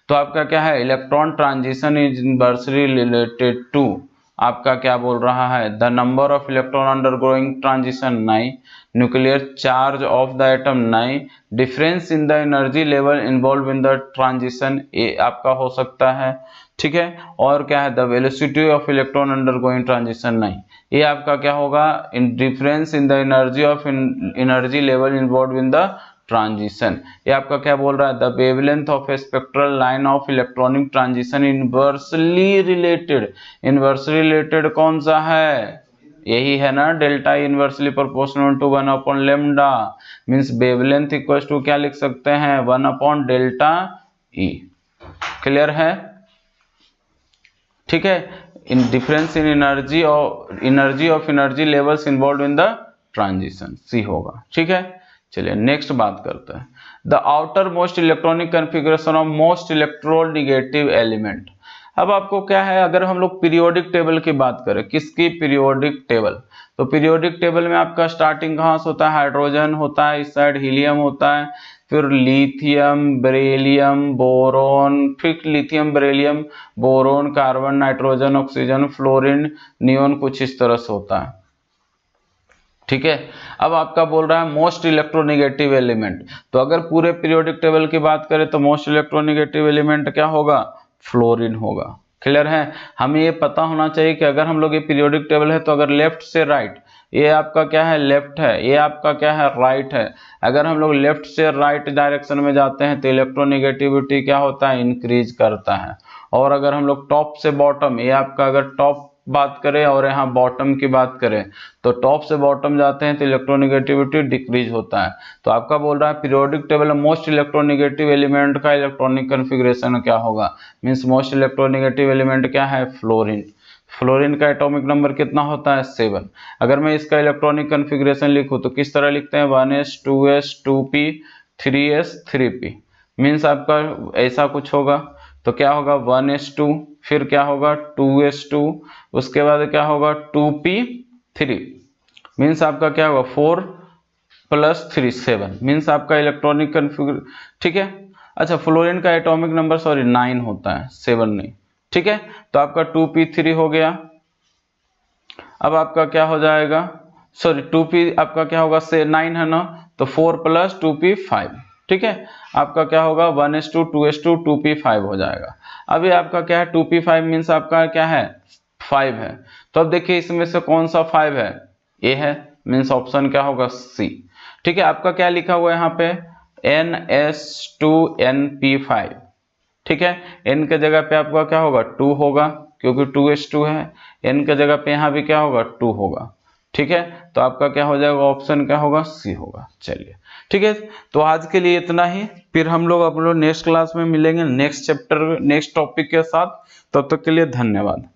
तो आपका क्या है, electron transition is inversely related to, आपका क्या बोल रहा है, the number of electron undergoing transition 9, nuclear charge of the atom 9, difference in the energy level involve in the transition, ये आपका हो सकता है, ठीक है। और क्या है, the velocity of electron undergoing transition 9, ये आपका क्या होगा, in difference in the energy of energy level involve in the transition, ये आपका क्या बोल रहा है, the wavelength of a spectral line of electronic transition inversely related, inversely related कौन सा है, यही है ना, delta inversely proportional to 1/λ, means wavelength equal to क्या लिख सकते हैं, 1/ΔE, क्लियर है, ठीक है। इन डिफरेंस इन एनर्जी और energy levels involve in the transition, C होगा, ठीक है। चलिए नेक्स्ट बात करते हैं, the outermost electronic configuration of most electronegative element. अब आपको क्या है, अगर हम लोग पीरियोडिक टेबल की बात करें, किसकी, पीरियोडिक टेबल, तो पीरियोडिक टेबल में आपका स्टार्टिंग कहाँ से होता है, हाइड्रोजन होता है, इस साइड हीलियम होता है, फिर लिथियम, बेरिलियम, बोरोन, फिर lithium, beryllium, boron, carbon, nitrogen, oxygen, fluorine, neon, कुछ इस तरह से होता है, ठीक है। अब आपका बोल रहा है मोस्ट इलेक्ट्रोनेगेटिव एलिमेंट, तो अगर पूरे पीरियोडिक टेबल की बात करें तो मोस्ट इलेक्ट्रोनेगेटिव एलिमेंट क्या होगा, फ्लोरीन होगा, क्लियर है। हमें ये पता होना चाहिए कि अगर हम लोग ये पीरियोडिक टेबल है तो अगर लेफ्ट से राइट, ये आपका क्या है, लेफ्ट है, ये आपका क्या है, राइट है, अगर हम लोग लेफ्ट से राइट डायरेक्शन में जाते हैं तो इलेक्ट्रोनेगेटिविटी क्या होता है, इंक्रीज करता है। और अगर हम लोग टॉप से बॉटम, ये आपका अगर टॉप बात करें और यहाँ बॉटम की बात करें, तो टॉप से बॉटम जाते हैं तो इलेक्ट्रोनेगेटिविटी डिक्रीज होता है। तो आपका बोल रहा है पीरियोडिक टेबल में मोस्ट इलेक्ट्रोनेगेटिव एलिमेंट का इलेक्ट्रॉनिक कन्फिग्रेशन क्या होगा, मीन्स मोस्ट इलेक्ट्रोनेगेटिव एलिमेंट क्या है, फ्लोरीन। फ्लोरीन का एटॉमिक नंबर कितना होता है, 7। अगर मैं इसका इलेक्ट्रॉनिक कन्फिग्रेशन लिखूं तो किस तरह लिखते हैं, 1s 2s 2p 3s 3p, means आपका ऐसा कुछ होगा। तो क्या होगा, 1s2, फिर क्या होगा 2s2, उसके बाद क्या होगा 2p3, मीन्स आपका क्या होगा 4 + 3 7, मीन्स आपका इलेक्ट्रॉनिक कन्फिगर, ठीक है। अच्छा फ्लोरीन का एटॉमिक नंबर 9 होता है, 7 नहीं, ठीक है। तो आपका 2p3 हो गया। अब आपका क्या हो जाएगा, 2p आपका क्या होगा, से 9 है ना, तो 4 + 2p 5, ठीक है, आपका क्या होगा 1:2:2 2p5 हो जाएगा। अभी आपका क्या है 2p5 मीन्स आपका क्या है 5 है। तो अब देखिए इसमें से कौन सा 5 है, ए है, मीन्स ऑप्शन क्या होगा सी। ठीक है, आपका क्या लिखा हुआ है यहाँ पे NS2NP5। ठीक है, n के जगह पे आपका क्या होगा 2 होगा क्योंकि 2s2 है, n के जगह पे यहाँ भी क्या होगा 2 होगा। ठीक है, तो आपका क्या हो जाएगा ऑप्शन क्या होगा सी होगा। चलिए ठीक है, तो आज के लिए इतना ही, फिर हम लोग नेक्स्ट क्लास में मिलेंगे नेक्स्ट चैप्टर नेक्स्ट टॉपिक के साथ। तब तक के लिए धन्यवाद।